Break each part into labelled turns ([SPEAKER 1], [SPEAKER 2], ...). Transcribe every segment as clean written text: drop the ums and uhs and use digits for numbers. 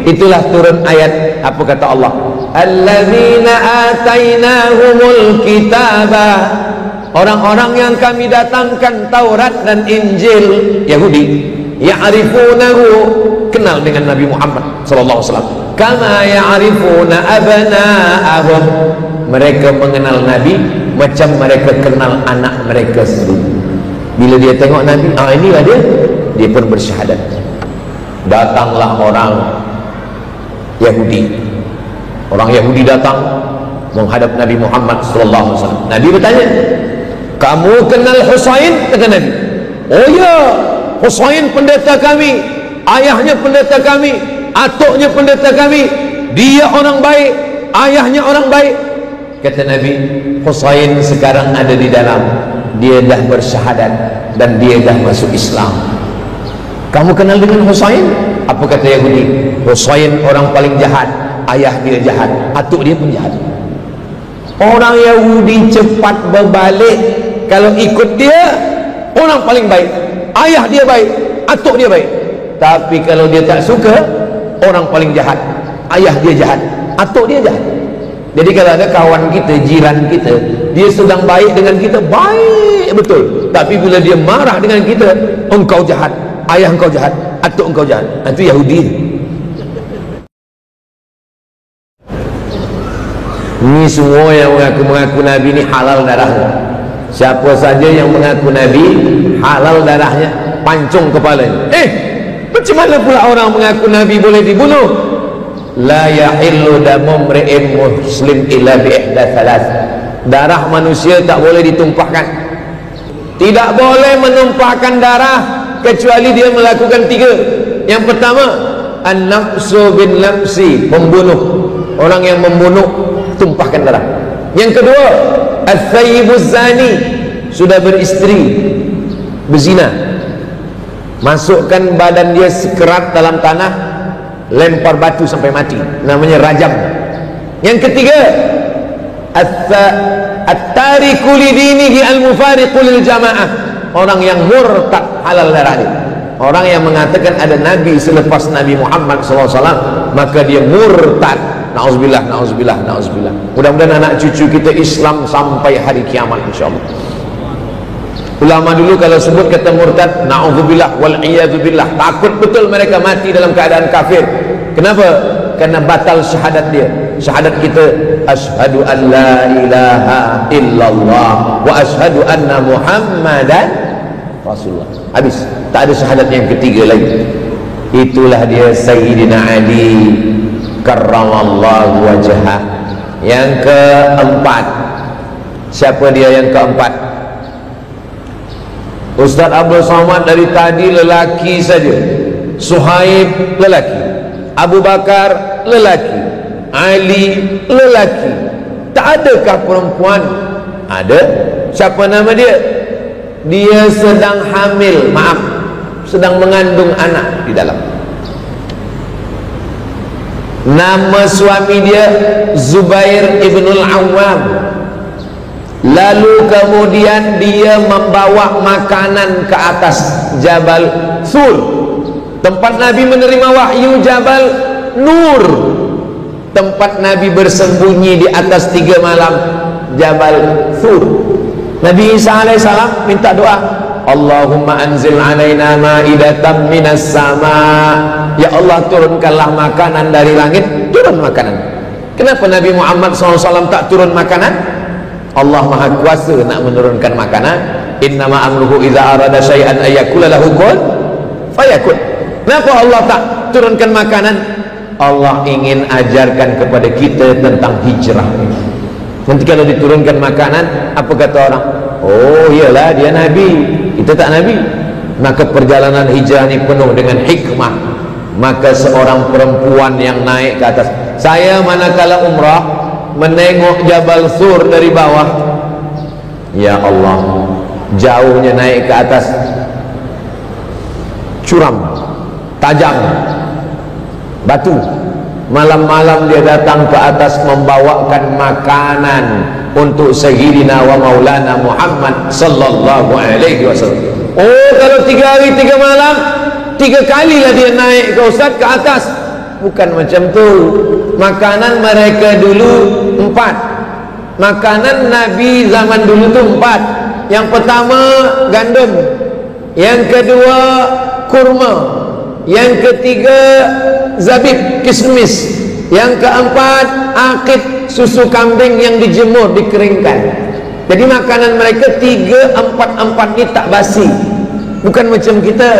[SPEAKER 1] Itulah turun ayat, apa kata Allah? Allazina atainahumul kitaba, orang-orang yang kami datangkan Taurat dan Injil, Yahudi, ya'rifunahu, kenal dengan Nabi Muhammad sallallahu alaihi wasallam, kama ya'rifuna abna'ahum, mereka mengenal Nabi macam mereka kenal anak mereka sendiri. Bila dia tengok Nabi, inilah dia pun bersyahadat. Datanglah orang Yahudi, datang menghadap Nabi Muhammad sallallahu alaihi wasallam. Nabi bertanya, kamu kenal Husain? Kata Nabi, oh ya, Husain pendeta kami, ayahnya pendeta kami, atuknya pendeta kami, dia orang baik, ayahnya orang baik. Kata Nabi, Husain sekarang ada di dalam, dia dah bersyahadat dan dia dah masuk Islam. Kamu kenal dengan Husain? Apa kata Yahudi? Husain orang paling jahat, ayah dia jahat, atuk dia pun jahat. Orang Yahudi cepat berbalik, kalau ikut dia orang paling baik, ayah dia baik, atuk dia baik. Tapi kalau dia tak suka, orang paling jahat, ayah dia jahat, atuk dia jahat. Jadi kalau ada kawan kita, jiran kita, dia sedang baik dengan kita, baik betul, tapi bila dia marah dengan kita, engkau jahat, ayah engkau jahat, atuk engkau jahat. Itu Yahudi. Ini semua yang mengaku Nabi ini halal darahnya. Siapa saja yang mengaku Nabi, halal darahnya, pancung kepalanya. Macam mana pula orang mengaku Nabi boleh dibunuh? La yahillu damu mri'in muslim illa bi ihda thalath. Darah manusia tak boleh ditumpahkan. Tidak boleh menumpahkan darah kecuali dia melakukan 3. Yang pertama, an-nafsu bin nafsi, membunuh. Orang yang membunuh, tumpahkan darah. Yang kedua, al-thayyibuz zani, sudah beristri, berzina, masukkan badan dia sekerat dalam tanah, lempar batu sampai mati, namanya rajam. Yang ketiga, at-tariku lidinihi al-mufariqu lil jamaah, orang yang murtad, halal darahnya. Orang yang mengatakan ada Nabi selepas Nabi Muhammad SAW, maka dia murtad. Na'udzubillah, na'udzubillah, na'udzubillah. Mudah-mudahan anak cucu kita Islam sampai hari kiamat insyaAllah. Ulama dulu kalau sebut kata murtad, na'udzubillah wal'iyadzubillah, takut betul mereka mati dalam keadaan kafir. Kenapa? Karena batal syahadat dia. Syahadat kita, asyhadu an la ilaha illallah wa asyhadu anna muhammadan rasulullah. Habis, tak ada syahadat yang ketiga lagi. Itulah dia Sayyidina Ali karramallahu wajhah. Yang keempat, siapa dia yang keempat? Ustaz Abdul Somad dari tadi lelaki saja. Suhaib lelaki, Abu Bakar lelaki, Ali lelaki. Tak adakah perempuan? Ada. Siapa nama dia? Dia sedang hamil, maaf, sedang mengandung anak di dalam. Nama suami dia Zubair ibnul Awwam. Lalu kemudian dia membawa makanan ke atas Jabal Sur, tempat Nabi menerima wahyu, Jabal Nur, tempat Nabi bersembunyi di atas 3 malam, Jabal Sur. Nabi Isa alaihissalam minta doa, Allahumma anzil alaina ma'idatan minas sama. Ya Allah, turunkanlah makanan dari langit. Turun makanan. Kenapa Nabi Muhammad SAW tak turun makanan? Allah Maha Kuasa nak menurunkan makanan. Innama amruhu idza arada syai'an ayyakula lahu kun fayakun. Kenapa Allah tak turunkan makanan? Allah ingin ajarkan kepada kita tentang hijrah. Nanti kalau diturunkan makanan, apa kata orang? Oh iyalah, dia Nabi, kita tak Nabi. Maka perjalanan hijrah ini penuh dengan hikmah. Maka seorang perempuan yang naik ke atas, saya manakala umrah menengok Jabal Sur dari bawah, ya Allah, jauhnya naik ke atas, curam, tajam, batu. Malam-malam dia datang ke atas membawakan makanan untuk Sayyidina wa Maulana Muhammad sallallahu alaihi wasallam. Oh, kalau 3 hari 3 malam, 3 kalilah dia naik ke Ustaz ke atas Bukan macam tu. Makanan mereka dulu 4. Makanan Nabi zaman dulu tu 4. Yang pertama gandum, yang kedua kurma, yang ketiga zabib, kismis, yang keempat akid, susu kambing yang dijemur, dikeringkan. Jadi makanan mereka 3, 4 ni tak basi. Bukan macam kita.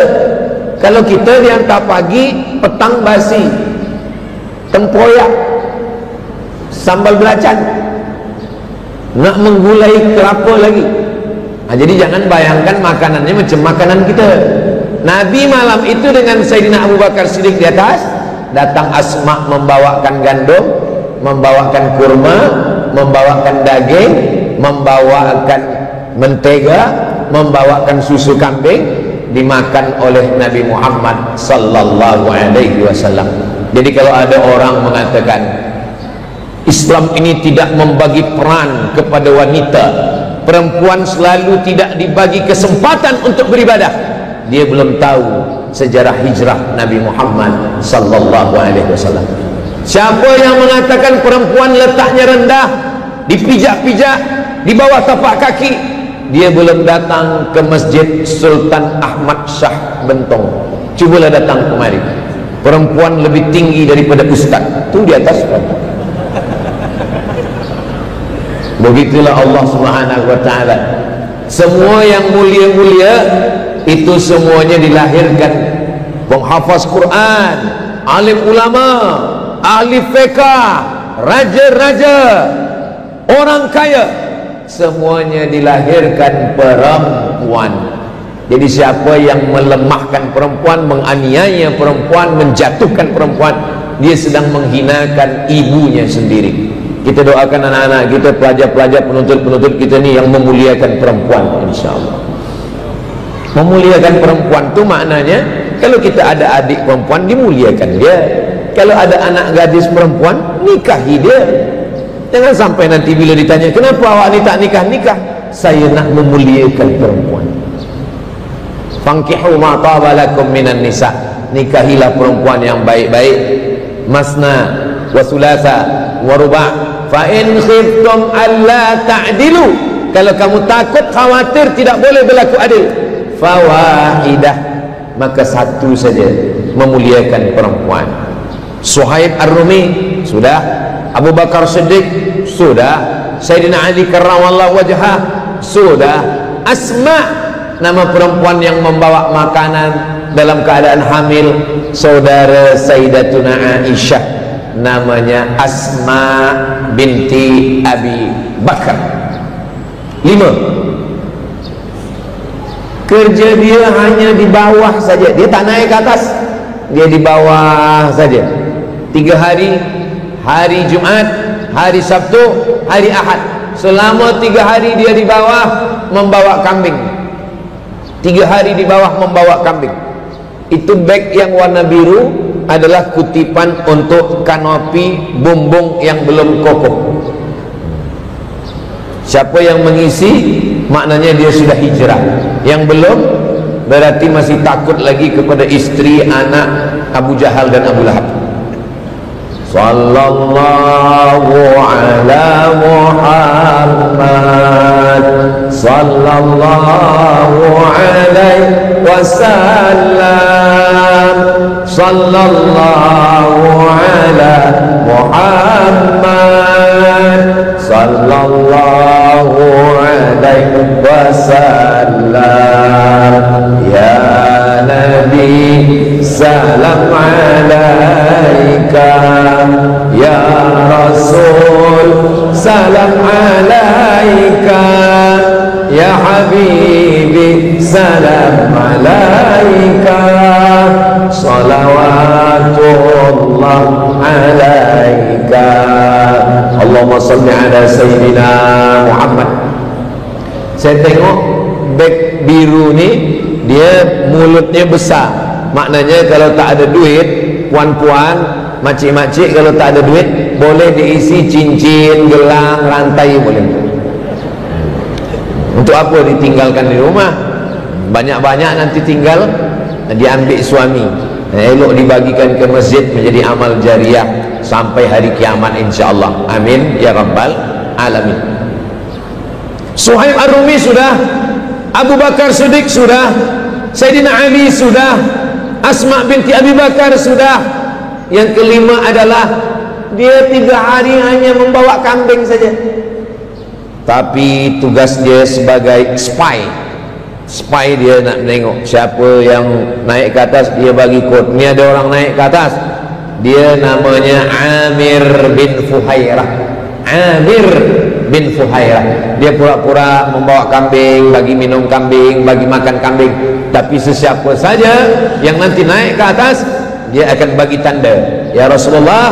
[SPEAKER 1] Kalau kita dihantar pagi, petang basi. Tempoyak, sambal belacan, nak menggulai kelapa lagi. Jadi jangan bayangkan makanannya macam makanan kita. Nabi malam itu dengan Sayyidina Abu Bakar Siddiq di atas, datang Asma membawakan gandum, membawakan kurma, membawakan daging, membawakan mentega, membawakan susu kambing, dimakan oleh Nabi Muhammad sallallahu alaihi wasallam. Jadi kalau ada orang mengatakan Islam ini tidak membagi peran kepada wanita, perempuan selalu tidak dibagi kesempatan untuk beribadah, dia belum tahu sejarah hijrah Nabi Muhammad sallallahu alaihi wasallam. Siapa yang mengatakan perempuan letaknya rendah, dipijak-pijak di bawah tapak kaki, dia belum datang ke Masjid Sultan Ahmad Shah Bentong. Cubalah datang kemari. Perempuan lebih tinggi daripada ustaz, tu di atas. Begitulah Allah Subhanahu wa taala. Semua yang mulia-mulia itu semuanya dilahirkan penghafaz Quran, alim ulama, ahli fiqh, raja-raja, orang kaya, semuanya dilahirkan perempuan. Jadi siapa yang melemahkan perempuan, menganiaya perempuan, menjatuhkan perempuan, dia sedang menghinakan ibunya sendiri. Kita doakan anak-anak kita, pelajar-pelajar, penuntut-penuntut kita ni yang memuliakan perempuan, insyaAllah. Memuliakan perempuan tu maknanya, kalau kita ada adik perempuan, dimuliakan dia. Kalau ada anak gadis perempuan, nikahi dia. Jangan sampai nanti bila ditanya, kenapa awak ni tak nikah-nikah? Saya nak memuliakan perempuan. Fankihu ma taba lakum minan nisa, nikahilah perempuan yang baik-baik. Masna wa thulatha wa ruba', fa in khiftum alla ta'dilu, kalau kamu takut khawatir tidak boleh berlaku adil, fawahidah, maka satu saja, memuliakan perempuan. Suhaib Ar-Rumi sudah, Abu Bakar Siddiq sudah, Sayyidina Ali karramallahu wajhah sudah, Asma, nama perempuan yang membawa makanan dalam keadaan hamil, saudara Sayyidatuna Aisyah, namanya Asma binti Abi Bakar. 5. Kerja dia hanya di bawah saja, dia tak naik ke atas, dia di bawah saja. 3 hari, hari Jumat, hari Sabtu, hari Ahad, selama 3 hari dia di bawah membawa kambing. 3 hari di bawah membawa kambing. Itu beg yang warna biru adalah kutipan untuk kanopi bumbung yang belum kokoh. Siapa yang mengisi, maknanya dia sudah hijrah. Yang belum, berarti masih takut lagi kepada istri, anak Abu Jahal dan Abu Lahab. Sallallahu ala Muhammad, sallallahu alaihi wasallam, sallallahu ala Muhammad, sallallahu alaihi wasallam. Ya Nabi, salam alaika, ya Rasul, salam alaika, ya Habibi, salam alaika, salawatullah alaika. Allahumma salli ala Sayyidina Muhammad. Saya tengok beg biru ni, dia mulutnya besar, maknanya kalau tak ada duit, puan-puan, makcik-makcik, kalau tak ada duit boleh diisi cincin, gelang, rantai, boleh. Untuk apa ditinggalkan di rumah? Banyak-banyak nanti tinggal, diambil suami. elok dibagikan ke masjid menjadi amal jariah sampai hari kiamat insyaallah. Amin ya rabbal alamin. Suhaib Ar-Rumi sudah, Abu Bakar Siddiq sudah, Sayyidina Ali sudah, Asma binti Abi Bakar sudah. Yang kelima adalah dia 3 hari hanya membawa kambing saja, tapi tugas dia sebagai spy dia nak menengok siapa yang naik ke atas, dia bagi kod. Ni ada orang naik ke atas, dia namanya Amir bin Fuhairah. Amir bin Fuhairah, dia pura-pura membawa kambing, bagi minum kambing, bagi makan kambing. Tapi sesiapa saja yang nanti naik ke atas, dia akan bagi tanda, ya Rasulullah,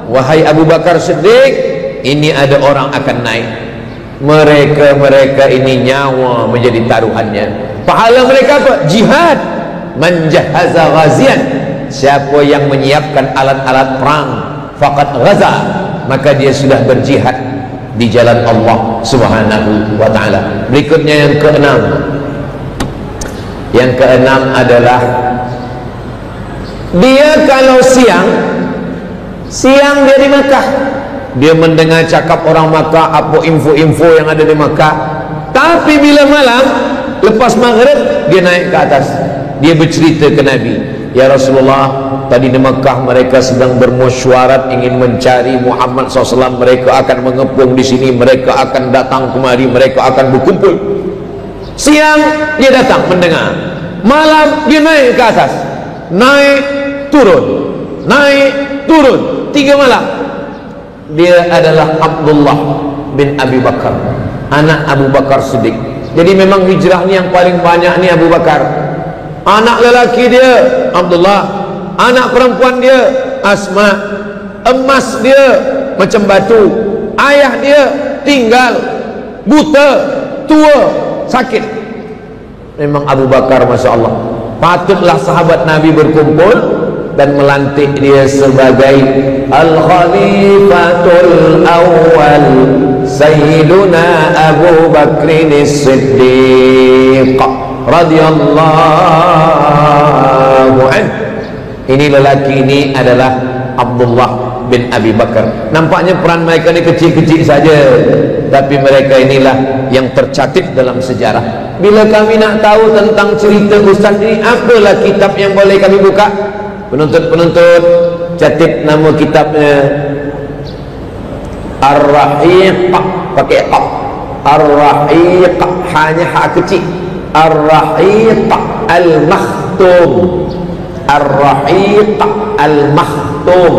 [SPEAKER 1] wahai Abu Bakar Siddiq, ini ada orang akan naik. Mereka ini nyawa menjadi taruhannya. Pahala mereka apa? Jihad. Man jahaza ghazian, siapa yang menyiapkan alat-alat perang, faqad ghaza, maka dia sudah berjihad di jalan Allah Subhanahu wa taala. Berikutnya yang keenam. Yang keenam adalah dia kalau siang dia di Makkah, dia mendengar cakap orang Makkah, apa info-info yang ada di Makkah. Tapi bila malam lepas maghrib, dia naik ke atas, dia bercerita ke Nabi, ya Rasulullah, tadi di Makkah mereka sedang bermusyawarat ingin mencari Muhammad SAW, mereka akan mengepung di sini, mereka akan datang kemari, mereka akan berkumpul. Siang dia datang mendengar, malam dia naik ke atas, naik turun, naik turun, 3 malam. Dia adalah Abdullah bin Abi Bakar, anak Abu Bakar Siddiq. Jadi memang hijrah ni yang paling banyak ni Abu Bakar. Anak lelaki dia Abdullah, anak perempuan dia Asma, emas dia macam batu, ayah dia tinggal, buta, tua, sakit. Memang Abu Bakar Masya Allah, patutlah sahabat Nabi berkumpul dan melantik dia sebagai Al-Khalifatul Awwal Sayyiduna Abu Bakrin As-Siddiq radhiyallahu anhu. Ini lelaki ini adalah Abdullah bin Abi Bakar. Nampaknya peran mereka ni kecil-kecil saja, tapi mereka inilah yang tercatat dalam sejarah. Bila kami nak tahu tentang cerita Ustaz ini, apalah kitab yang boleh kami buka? Penuntut catat nama kitabnya Ar-Rahiq, pakai qaf, Ar-Rahiq, hanya hak kecil, Ar-Rahiq Al-Makhtum, Ar-Rahiq Al-Makhtum.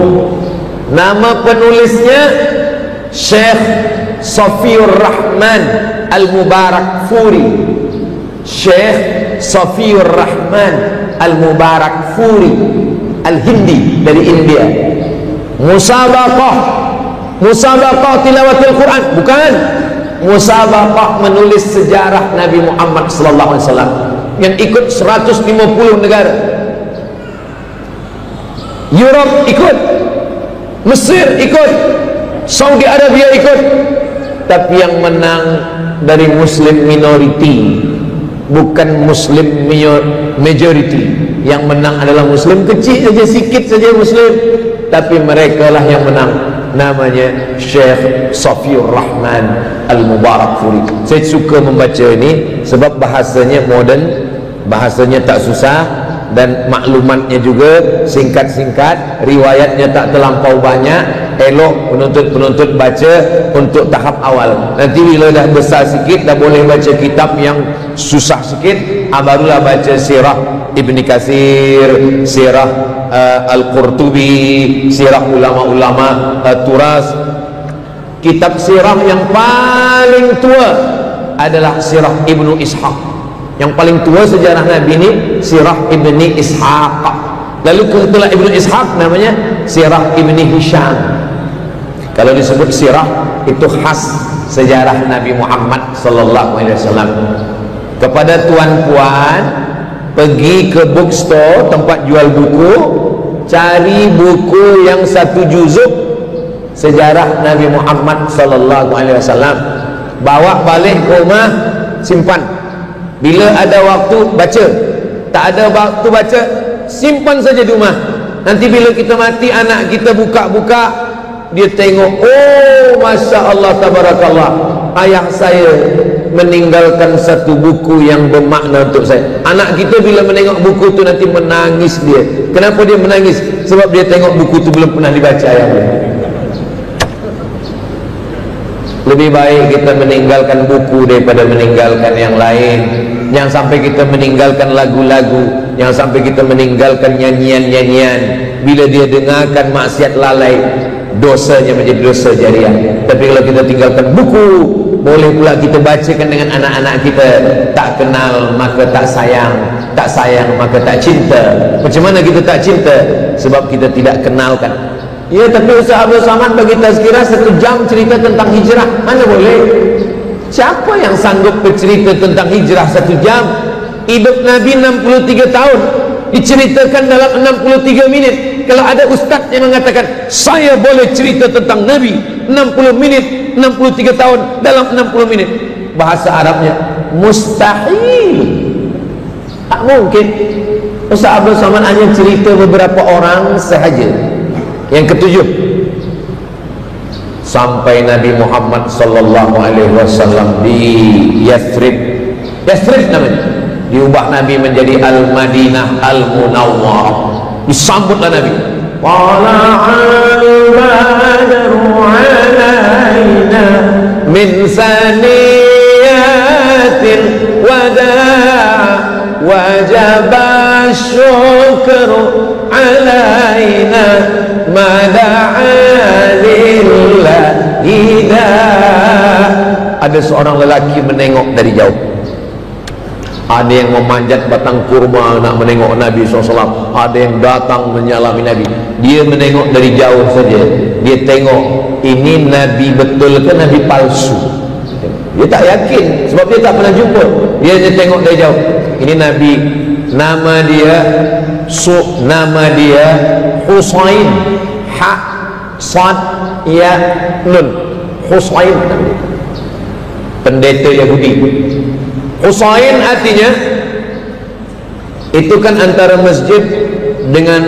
[SPEAKER 1] Nama penulisnya Syekh Safiur Rahman Al-Mubarakfuri, Syekh Safiur Rahman Al-Mubarakfuri Al-Hindi, dari India. Musabaqah tilawatil Quran, bukan. Musabaqah menulis sejarah Nabi Muhammad sallallahu alaihi wasallam yang ikut 150 negara. Europe ikut, Mesir ikut, Saudi Arabia ikut. Tapi yang menang dari Muslim minority, bukan Muslim majority. Yang menang adalah Muslim kecil saja, sikit saja Muslim, tapi mereka lah yang menang. Namanya Syekh Safiur Rahman Al-Mubarakfuri. Saya suka membaca ini sebab bahasanya moden, bahasanya tak susah, dan maklumatnya juga singkat-singkat, riwayatnya tak terlampau banyak. Elok penuntut-penuntut baca untuk tahap awal. Nanti bila dah besar sikit, dah boleh baca kitab yang susah sikit, barulah baca sirah Ibn Katsir, sirah Al-Qurtubi, sirah ulama-ulama turas. Kitab sirah yang paling tua adalah sirah Ibnu Ishaq. Yang paling tua sejarah Nabi ini sirah Ibni Ishaq. Lalu setelah Ibnu Ishaq namanya sirah Ibni Hisham. Kalau disebut sirah itu khas sejarah Nabi Muhammad sallallahu alaihi wasallam. Kepada tuan-puan, pergi ke bookstore, tempat jual buku, cari buku yang 1 juzuk sejarah Nabi Muhammad sallallahu alaihi wasallam. Bawa balik ke rumah, simpan. Bila ada waktu baca, tak ada waktu baca, simpan saja di rumah. Nanti bila kita mati, anak kita buka-buka, dia tengok, oh Masya Allah, Tabarakallah, ayah saya meninggalkan satu buku yang bermakna untuk saya. Anak kita bila menengok buku tu nanti menangis dia. Kenapa dia menangis? Sebab dia tengok buku tu belum pernah dibaca ayah dia. Lebih baik kita meninggalkan buku daripada meninggalkan yang lain. Jangan sampai kita meninggalkan lagu-lagu, jangan sampai kita meninggalkan nyanyian-nyanyian. Bila dia dengarkan maksiat lalai, dosanya menjadi dosa jariah. Tapi kalau kita tinggalkan buku, boleh pula kita bacakan dengan anak-anak kita. Tak kenal maka tak sayang, tak sayang maka tak cinta. Macam mana kita tak cinta? Sebab kita tidak kenalkan. Ya, tapi Ustaz Abdul Samad bagi tazkirah 1 jam cerita tentang hijrah, mana boleh? Siapa yang sanggup bercerita tentang hijrah 1 jam? Hidup Nabi 63 tahun diceritakan dalam 63 minit. Kalau ada ustaz yang mengatakan saya boleh cerita tentang Nabi 60 minit, 63 tahun dalam 60 minit, bahasa Arabnya mustahil, tak mungkin. Ustaz Abdul Samad hanya cerita beberapa orang sahaja. Yang ketujuh, sampai Nabi Muhammad sallallahu alaihi wasallam di Yathrib. Yathrib namanya. Diubah Nabi menjadi Al-Madinah Al-Munawwarah. Disambutlah Nabi. Tala'al badru alaina min saniyatil wada' wajaba syukru alaina mada'alillahi da. Ada seorang lelaki menengok dari jauh. Ada yang memanjat batang kurma nak menengok Nabi SAW. Ada yang datang menyalami Nabi. Dia menengok dari jauh saja. Dia tengok ini Nabi betul ke Nabi palsu. Dia tak yakin sebab dia tak pernah jumpa. Dia hanya tengok dari jauh. Ini Nabi, nama dia Husain, ha sad ya nun, Husain, pendeta Yahudi. Husain artinya itu kan antara masjid dengan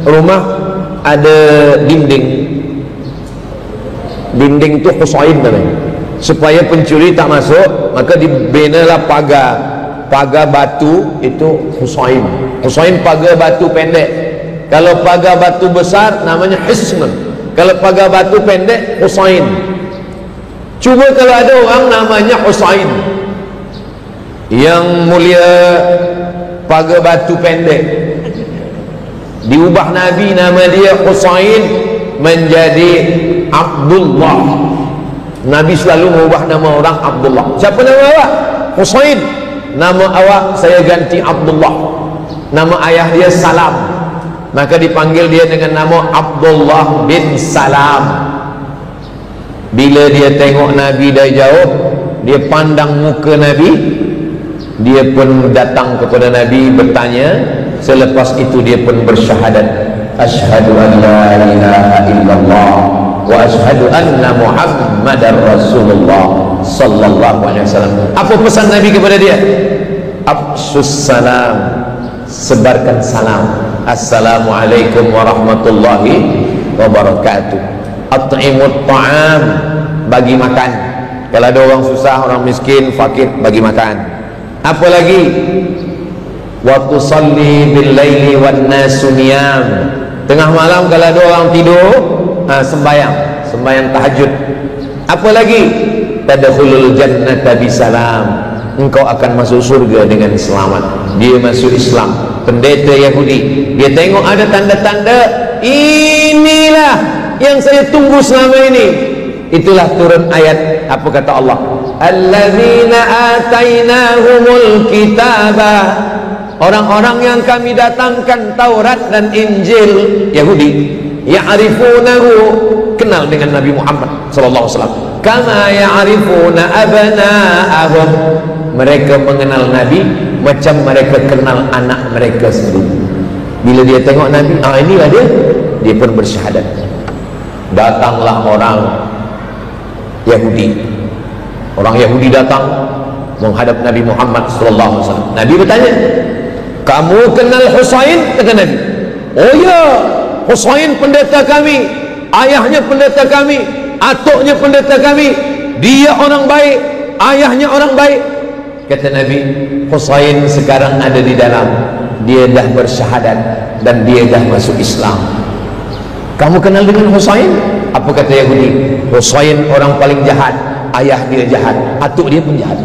[SPEAKER 1] rumah ada dinding. Dinding itu Husain namanya. Supaya pencuri tak masuk, maka dibinalah pagar batu, itu Husain. Husain pagar batu pendek. Kalau pagar batu besar namanya Hisn. Kalau pagar batu pendek Husain. Cuba kalau ada orang namanya Husain, yang mulia pagar batu pendek, diubah Nabi nama dia Husain menjadi Abdullah. Nabi selalu mengubah nama orang Abdullah. Siapa nama awak? Husain. Nama awak saya ganti Abdullah. Nama ayah dia Salam, maka dipanggil dia dengan nama Abdullah bin Salam. Bila dia tengok Nabi dari jauh, dia pandang muka Nabi, dia pun datang kepada Nabi bertanya. Selepas itu dia pun bersyahadat, asyhadu an la ilaha illallah wa asyhadu anna Muhammadar Rasulullah sallallahu alaihi wasallam. Apa pesan Nabi kepada dia? Afsus salam, sebarkan salam. Assalamualaikum warahmatullahi wabarakatuh. At'imut ta'am, bagi makan. Kalau ada orang susah, orang miskin, fakir, bagi makan. Apa lagi? Wa tusalli bil laili wan nasu niyam. Tengah malam kalau ada orang tidur, sembahyang tahajud. Apa lagi? Tadkhulul jannata bisalam, engkau akan masuk surga dengan selamat. Dia masuk Islam, pendeta Yahudi. Dia tengok ada tanda-tanda, inilah yang saya tunggu selama ini. Itulah turun ayat, apa kata Allah? Allazina atainahumul kitaba, orang-orang yang kami datangkan Taurat dan Injil. Yahudi ya'rifunahu, kenal dengan Nabi Muhammad sallallahu alaihi wasallam, kama ya'rifuna abna'ahum, mereka mengenal Nabi macam mereka kenal anak mereka sendiri. Bila dia tengok Nabi, inilah dia pun bersyahadat. Datanglah orang Yahudi. Orang Yahudi datang menghadap Nabi Muhammad sallallahu alaihi wasallam. Nabi bertanya, Kamu kenal Husain? Kata Nabi. Oh ya, Husain pendeta kami, ayahnya pendeta kami, atuknya pendeta kami, dia orang baik, ayahnya orang baik. Kata Nabi, Husain sekarang ada di dalam, dia dah bersyahadat dan dia dah masuk Islam. Kamu kenal dengan Husain? Apa kata Yahudi? Husain orang paling jahat, ayah dia jahat, atuk dia pun jahat.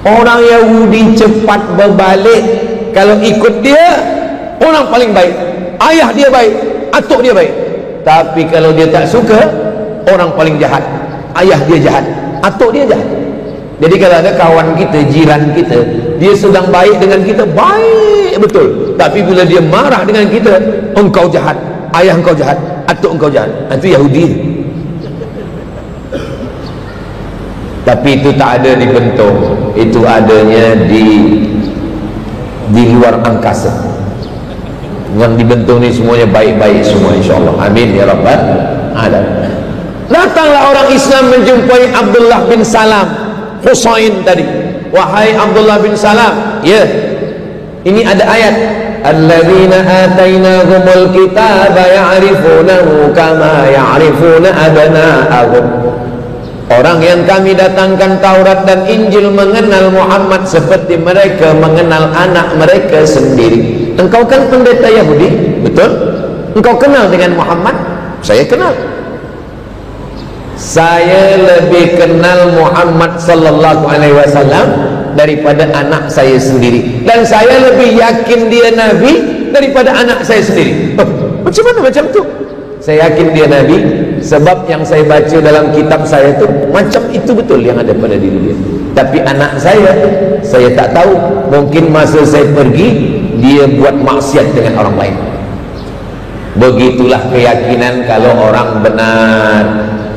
[SPEAKER 1] Orang Yahudi cepat berbalik. Kalau ikut dia, orang paling baik, ayah dia baik, atuk dia baik. Tapi kalau dia tak suka, orang paling jahat, ayah dia jahat, atuk dia jahat. Jadi kalau ada kawan kita, jiran kita, dia sedang baik dengan kita, baik betul, tapi bila dia marah dengan kita, engkau jahat, ayah engkau jahat, atuk engkau jahat. Itu Yahudi. Tapi itu tak ada di bentuk, itu adanya di luar angkasa. Yang di bentuk ni semuanya baik-baik semua, insyaAllah. Amin ya rabbal alamin. Datanglah orang Islam menjumpai Abdullah bin Salam, Husain tadi. Wahai Abdullah bin Salam, ya, ini ada ayat, alladzina atainahumul kitaba ya'rifunahu kama ya'rifuna abna'ahum. Orang yang kami datangkan Taurat dan Injil mengenal Muhammad seperti mereka mengenal anak mereka sendiri. Engkau kan pendeta Yahudi, betul? Engkau kenal dengan Muhammad? Saya kenal. Saya lebih kenal Muhammad sallallahu alaihi wasallam daripada anak saya sendiri, dan saya lebih yakin dia nabi daripada anak saya sendiri. Macam mana macam tu? Saya yakin dia nabi sebab yang saya baca dalam kitab saya tu macam itu betul yang ada pada diri dia. Tapi anak saya tak tahu. Mungkin masa saya pergi, dia buat maksiat dengan orang lain. Begitulah keyakinan kalau orang benar.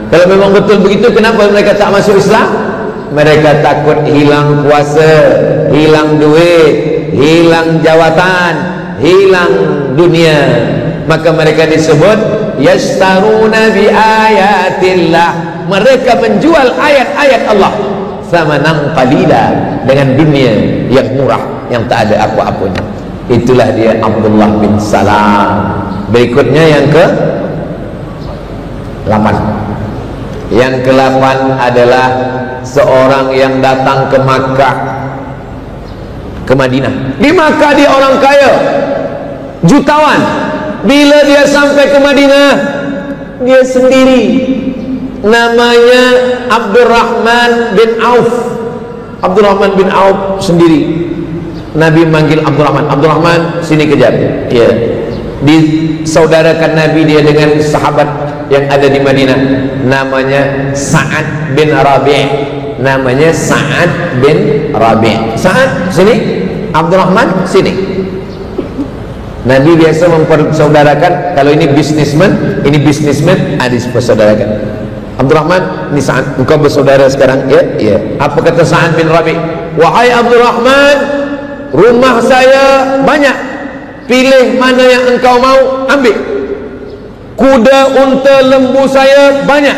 [SPEAKER 1] Kalau memang betul begitu, kenapa mereka tak masuk Islam? Mereka takut hilang kuasa, hilang duit, hilang jawatan, hilang dunia. Maka mereka disebut yastaruna bi ayatillah. Mereka menjual ayat-ayat Allah samanan qalila, dengan dunia yang murah, yang tak ada apa-apanya. Itulah dia Abdullah bin Salam. Berikutnya yang ke-8. Yang ke-8 adalah seorang yang datang ke Makkah, ke Madinah. Di Makkah dia orang kaya, jutawan. Bila dia sampai ke Madinah, dia sendiri. Namanya Abdurrahman bin Auf. Abdurrahman bin Auf sendiri. Nabi manggil Abdurrahman, Abdurrahman sini kejap. Ya. Disaudarakan Nabi dia dengan sahabat yang ada di Madinah, namanya Sa'ad bin Rabi'. Namanya Sa'ad bin Rabi'. Sa'ad sini, Abdurrahman sini. Nabi biasa mempersaudarakan. Kalau ini businessman, dipersaudarakan. Abdurrahman, ini Sa'ad, engkau bersaudara sekarang, ya? Ya. Apa kata Sa'ad bin Rabi'? Wahai Abdurrahman, rumah saya banyak, pilih mana yang engkau mau, ambil. Kuda, unta, lembu saya banyak,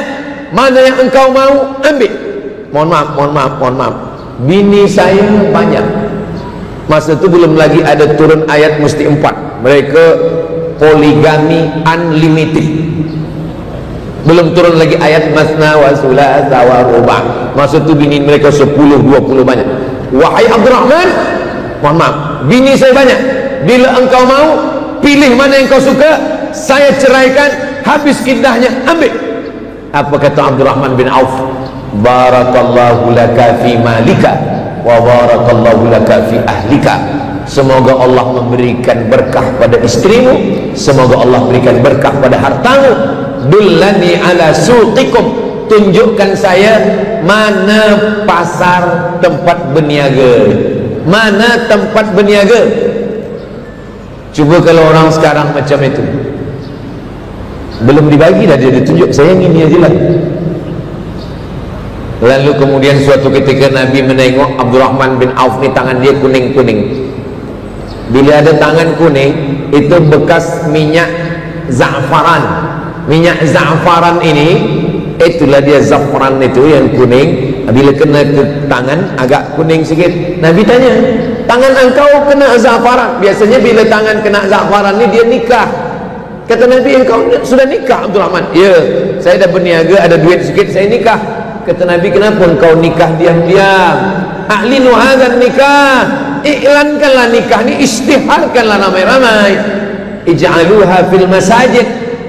[SPEAKER 1] mana yang engkau mau, ambil. Mohon maaf, bini saya banyak. Masa itu belum lagi ada turun ayat mesti 4. Mereka poligami unlimited. Belum turun lagi ayat masna wa thulatha wa ruba'. Masa itu bini mereka 10, 20 banyak. Wahai Abdurrahman, mohon maaf, bini saya banyak. Bila engkau mau, pilih mana yang kau suka, saya ceraikan, habis iddahnya, ambil. Apa kata Abdurrahman bin Auf? Barakallahu laka fi malika wa barakallahu laka fi ahlika. Semoga Allah memberikan berkah pada istrimu, semoga Allah berikan berkah pada hartamu. Dullani ala suqikum, tunjukkan saya mana pasar tempat berniaga, mana tempat berniaga. Cuba kalau orang sekarang macam itu, belum dibagi dah dia ditunjuk, saya ini aja lah. Lalu kemudian suatu ketika Nabi menengok Abdurrahman bin Auf ni, tangan dia kuning-kuning. Bila ada tangan kuning, itu bekas minyak za'faran. Minyak za'faran ini, itulah dia za'faran itu yang kuning. Bila kena ke tangan agak kuning sikit, Nabi tanya, tangan engkau kena za'faran. Biasanya bila tangan kena za'faran ni dia nikah. Kata Nabi, engkau sudah nikah Abdul Rahman? Ya, saya dah berniaga, ada duit sikit, saya nikah. Kata Nabi, kenapa engkau nikah diam-diam? A'linu hadzal nikah, iklankanlah nikah ni, isytiharkanlah ramai-ramai. Ij'aluha fil masajid,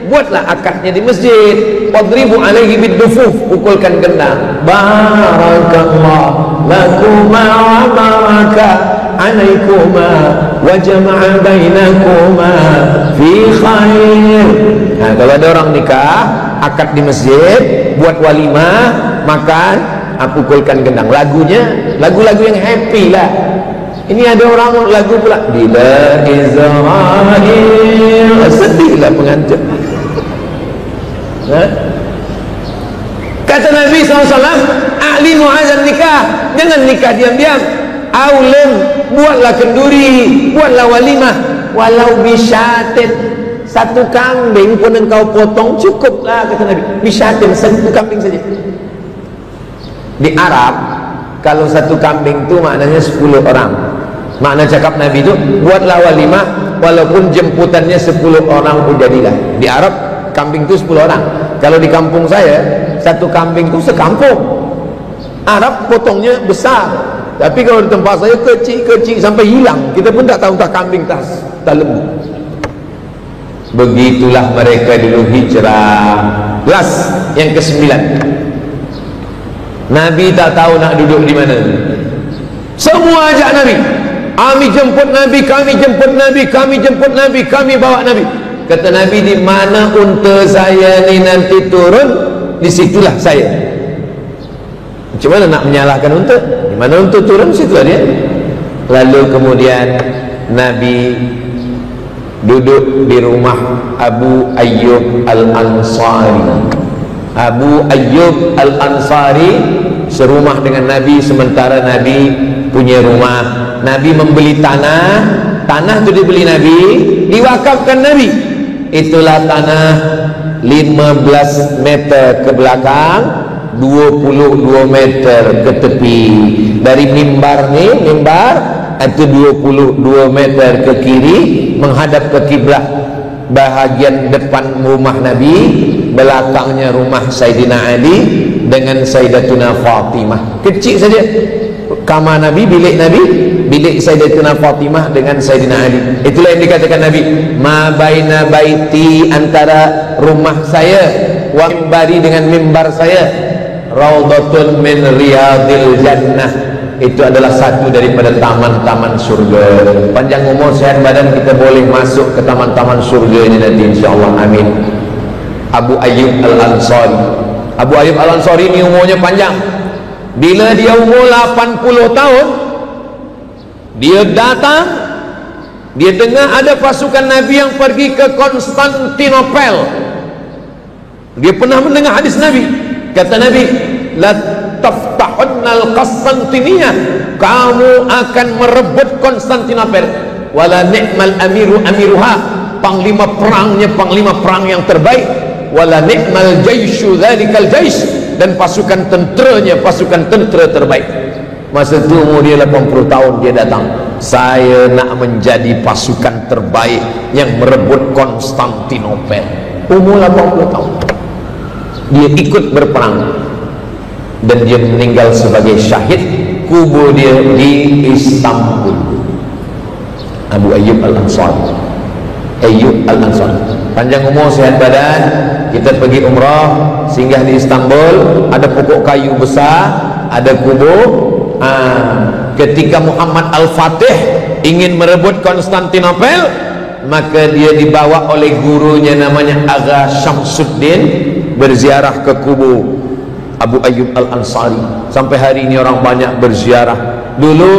[SPEAKER 1] buatlah akadnya di masjid. Wadribu alaihi bid-dufuf, pukulkan gendang. Barakallah lakuma wa baraka alaikuma wa jama'a bainakuma fi khair. Nah, kalau ada orang nikah, akad di masjid, buat walimah, makan, pukulkan gendang. Lagunya lagu-lagu yang happy lah. Ini ada orang lagu pula, bila Israel, sedihlah pengantin. Kata Nabi SAW, a'linu azan nikah, jangan nikah diam-diam. Aulen, buatlah kenduri, buatlah walimah, walau bisyatin, satu kambing pun engkau potong cukuplah, kata Nabi. Bisyatin, satu kambing saja. Di Arab, kalau satu kambing itu maknanya 10 orang. Makna cakap Nabi itu, buatlah walimah walaupun jemputannya 10 orang pun jadilah. Di Arab kambing itu 10 orang. Kalau di kampung saya, satu kambing itu sekampung. Arab potongnya besar, tapi kalau di tempat saya kecil-kecil sampai hilang. Kita pun tak tahu tak kambing tak lembu. Begitulah mereka dulu hijrah. Kelas yang ke-9, Nabi tak tahu nak duduk di mana. Semua ajak Nabi. Kami jemput Nabi, kami jemput Nabi, kami jemput Nabi, kami bawa Nabi. Kata Nabi, di mana unta saya ni nanti turun, disitulah saya. Macam mana nak menyalahkan unta? Di mana unta turun, situlah dia. Lalu kemudian Nabi duduk di rumah Abu Ayyub Al-Ansari. Abu Ayyub Al-Ansari serumah dengan Nabi, sementara Nabi punya rumah. Nabi membeli tanah tu dibeli Nabi, diwakafkan Nabi. Itulah tanah 15 meter ke belakang, 22 meter ke tepi. Dari mimbar ni, mimbar itu 22 meter ke kiri menghadap ke kiblat. Bahagian depan rumah Nabi, belakangnya rumah Sayyidina Ali dengan Sayyidatuna Fatimah. Kecil saja kamar Nabi, bilik Nabi, bilik Sayyidatuna Fatimah dengan Sayyidina Ali. Itulah yang dikatakan Nabi, ma baina baiti, antara rumah saya wa mimbari dengan mimbar saya, raudhatun min riyadil jannah. Itu adalah satu daripada taman-taman surga. Panjang umur, sehat badan, kita boleh masuk ke taman-taman surga ini nanti insyaAllah, amin. Abu Ayyub Al-Ansari. Abu Ayyub Al-Ansari ini umurnya panjang. Bila dia umur 80 tahun, dia datang, dia dengar ada pasukan Nabi yang pergi ke Konstantinopel. Dia pernah mendengar hadis Nabi. Kata Nabi, la taftahunal Konstantiniyah, kamu akan merebut Konstantinopel. Wala ni'mal amiru amiruha, panglima perangnya panglima perang yang terbaik. Wala ni'mal jaishu dzalikal jais, dan pasukan tenteranya pasukan tentera terbaik. Masa itu umur dia 80 tahun, dia datang, saya nak menjadi pasukan terbaik yang merebut Konstantinopel. Umur 80 tahun dia ikut berperang, dan dia meninggal sebagai syahid. Kubur dia di Istanbul. Abu Ayyub Al-Ansari. Ayyub Al-Ansari, panjang umur, sehat badan. Kita pergi umrah, singgah di Istanbul, ada pokok kayu besar, ada kubur. Ketika Muhammad Al-Fatih ingin merebut Konstantinopel, maka dia dibawa oleh gurunya namanya Agha Syamsuddin berziarah ke kubur Abu Ayyub Al-Ansari. Sampai hari ini orang banyak berziarah. Dulu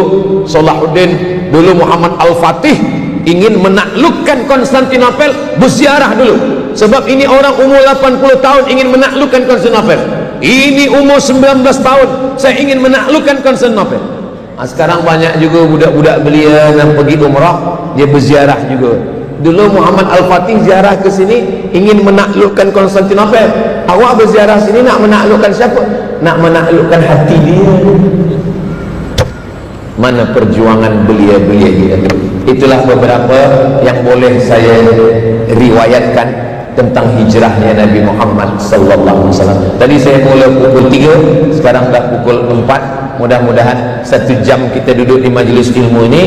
[SPEAKER 1] Salahuddin, dulu Muhammad Al-Fatih ingin menaklukkan Konstantinopel, berziarah dulu. Sebab ini orang umur 80 tahun ingin menaklukkan Konstantinopel. Ini umur 19 tahun, saya ingin menaklukkan Konstantinopel. Sekarang banyak juga budak-budak belia yang pergi umrah, dia berziarah juga. Dulu Muhammad Al-Fatih ziarah ke sini ingin menaklukkan Konstantinopel. Awak berziarah sini nak menaklukkan siapa? Nak menaklukkan hati dia. mana perjuangan belia-belia kita. Itulah beberapa yang boleh saya riwayatkan tentang hijrahnya Nabi Muhammad sallallahu alaihi wasallam. Tadi saya mula pukul 3, sekarang dah pukul 4. Mudah-mudahan 1 jam kita duduk di majlis ilmu ini,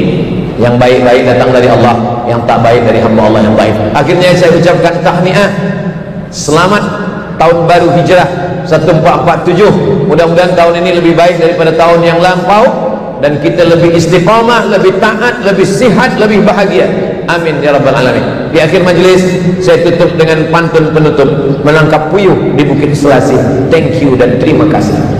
[SPEAKER 1] yang baik-baik datang dari Allah, yang tak baik dari hamba Allah yang baik. Akhirnya saya ucapkan tahniah, selamat tahun baru hijrah 1447. Mudah-mudahan tahun ini lebih baik daripada tahun yang lampau, dan kita lebih istiqamah, lebih taat, lebih sihat, lebih bahagia. Amin ya rabbal alamin. Di akhir majlis saya tutup dengan pantun penutup, menangkap puyuh di Bukit Selasih. Thank you dan terima kasih.